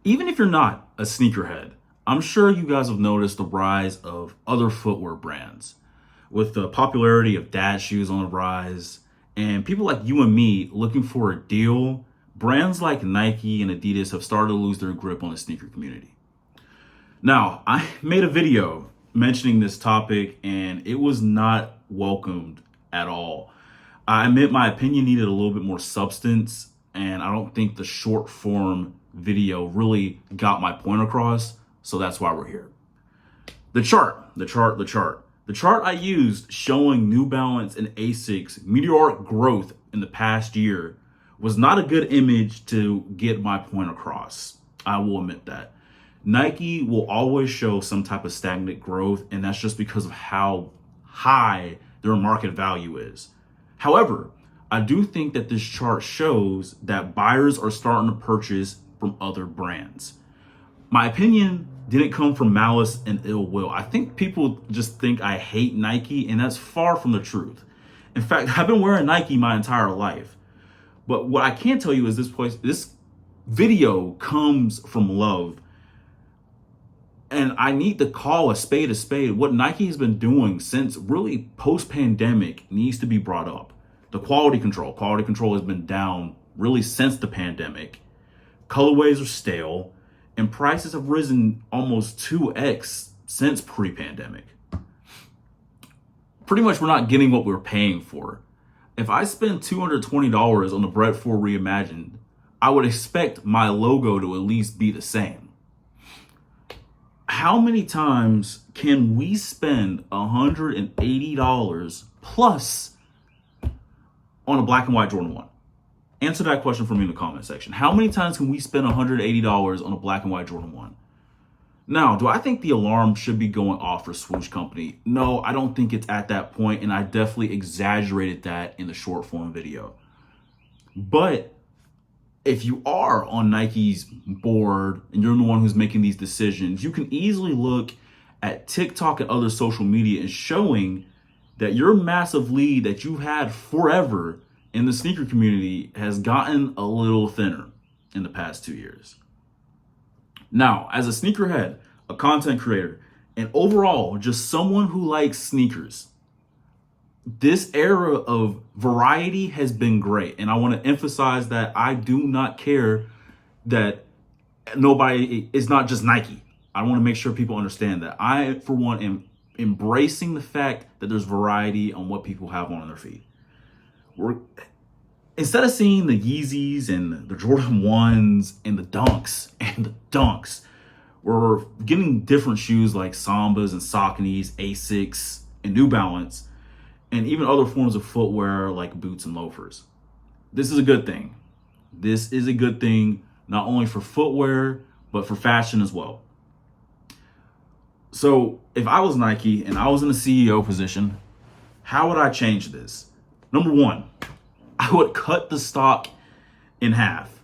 Even if you're not a sneakerhead, I'm sure you guys have noticed the rise of other footwear brands. With the popularity of dad shoes on the rise, and people like you and me looking for a deal, brands like Nike and Adidas have started to lose their grip on the sneaker community. Now, I made a video mentioning this topic, and it was not welcomed at all. I admit my opinion needed a little bit more substance, and I don't think the short form video really got my point across, so that's why we're here. The chart I used showing New Balance and Asics meteoric growth in the past year was not a good image to get my point across. I will admit that. Nike will always show some type of stagnant growth, and that's just because of how high their market value is. However, I do think that this chart shows that buyers are starting to purchase from other brands. My opinion didn't come from malice and ill will. I think people just think I hate Nike, and that's far from the truth. In fact, I've been wearing Nike my entire life. But what I can tell you is this video comes from love. And I need to call a spade a spade. What Nike has been doing since really post-pandemic needs to be brought up. The quality control has been down really since the pandemic. Colorways are stale, and prices have risen almost 2x since pre-pandemic. Pretty much we're not getting what we're paying for. If I spend $220 on the Bred 4 Reimagined, I would expect my logo to at least be the same. How many times can we spend $180 plus on a black and white Jordan 1? Answer that question for me in the comment section. How many times can we spend $180 on a black and white Jordan 1? Now, do I think the alarm should be going off for Swoosh Company? No, I don't think it's at that point, and I definitely exaggerated that in the short form video. But if you are on Nike's board and you're the one who's making these decisions, you can easily look at TikTok and other social media and showing that your massive lead that you've had forever in the sneaker community has gotten a little thinner in the past 2 years. Now, as a sneakerhead, a content creator, and overall just someone who likes sneakers, this era of variety has been great. And I want to emphasize that I do not care that it's not just Nike. I want to make sure people understand that I, for one, am embracing the fact that there's variety on what people have on their feet. Instead of seeing the Yeezys and the Jordan 1s and the Dunks, we're getting different shoes like Sambas and Sauconys, Asics, and New Balance, and even other forms of footwear like boots and loafers. This is a good thing. This is a good thing, not only for footwear, but for fashion as well. So if I was Nike and I was in a CEO position, how would I change this? Number one, I would cut the stock in half.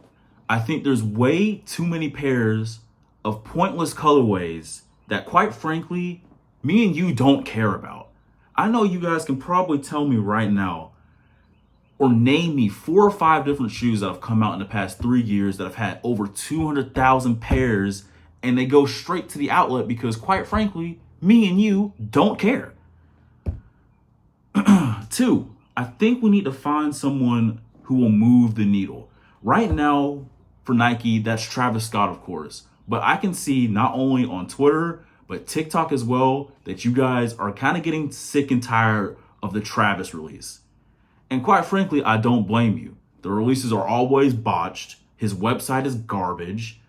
I think there's way too many pairs of pointless colorways that, quite frankly, me and you don't care about. I know you guys can probably tell me right now or name me 4 or 5 different shoes that have come out in the past 3 years that have had over 200,000 pairs, and they go straight to the outlet because, quite frankly, me and you don't care. 2, I think we need to find someone who will move the needle. Right now, for Nike, that's Travis Scott, of course. But I can see not only on Twitter, but TikTok as well, that you guys are kind of getting sick and tired of the Travis release. And quite frankly, I don't blame you. The releases are always botched. His website is garbage.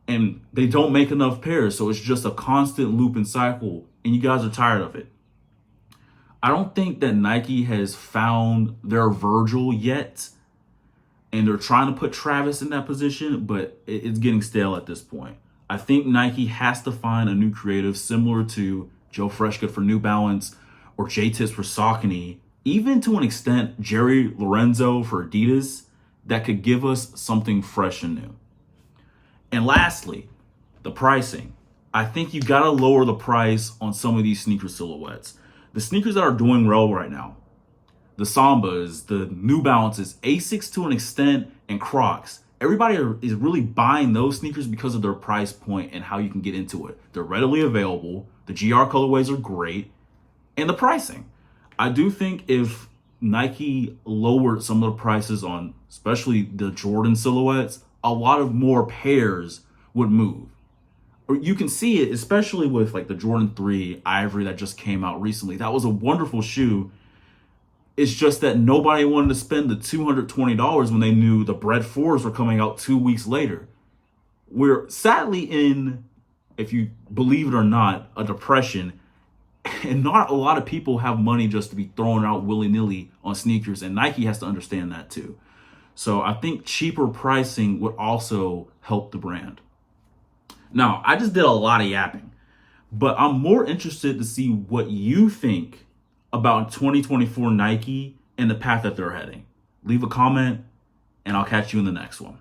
And they don't make enough pairs. So it's just a constant loop and cycle. And you guys are tired of it. I don't think that Nike has found their Virgil yet. And they're trying to put Travis in that position, but it's getting stale at this point. I think Nike has to find a new creative similar to Joe Freshgoods for New Balance or J-Tips for Saucony, even to an extent Jerry Lorenzo for Adidas, that could give us something fresh and new. And lastly, the pricing. I think you gotta lower the price on some of these sneaker silhouettes. The sneakers that are doing well right now, the Sambas, the New Balances, Asics to an extent, and Crocs, Everybody is really buying those sneakers because of their price point and how you can get into it. They're readily available. The GR colorways are great. And the pricing. I do think if Nike lowered some of the prices on especially the Jordan silhouettes, a lot of more pairs would move. Or you can see it, especially with like the Jordan 3 Ivory that just came out recently. That was a wonderful shoe. It's just that nobody wanted to spend the $220 when they knew the Bread 4s were coming out 2 weeks later. We're sadly in, if you believe it or not, a depression. And not a lot of people have money just to be thrown out willy-nilly on sneakers. And Nike has to understand that too. So I think cheaper pricing would also help the brand. Now, I just did a lot of yapping, but I'm more interested to see what you think about 2024 Nike and the path that they're heading. Leave a comment, and I'll catch you in the next one.